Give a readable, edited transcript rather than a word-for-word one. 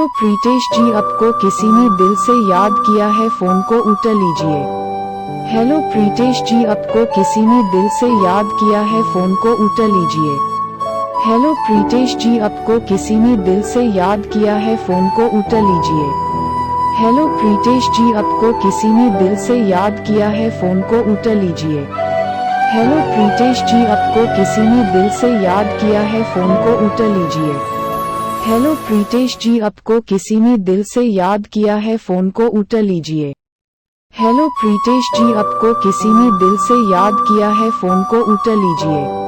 Hello Pritesh जी, आपको किसी ने दिल से याद किया है, फोन को उठा लीजिए। हेलो प्रीतेश जी, आपको किसी ने दिल से याद किया है, फोन को उठा लीजिए। हेलो प्रीतेश जी, आपको किसी ने दिल से याद किया है, फोन को उठा लीजिए। हेलो प्रीतेश जी, आपको किसी ने दिल से याद किया है, फोन को उठा लीजिए। हेलो प्रीतेश जी, आपको किसी ने दिल से याद किया है, फोन को उठा लीजिए। हेलो प्रीतेश जी, आपको किसी ने दिल से याद किया है, फोन को उठा लीजिए। हेलो प्रीतेश जी, आपको किसी ने दिल से याद किया है, फोन को उठा लीजिए।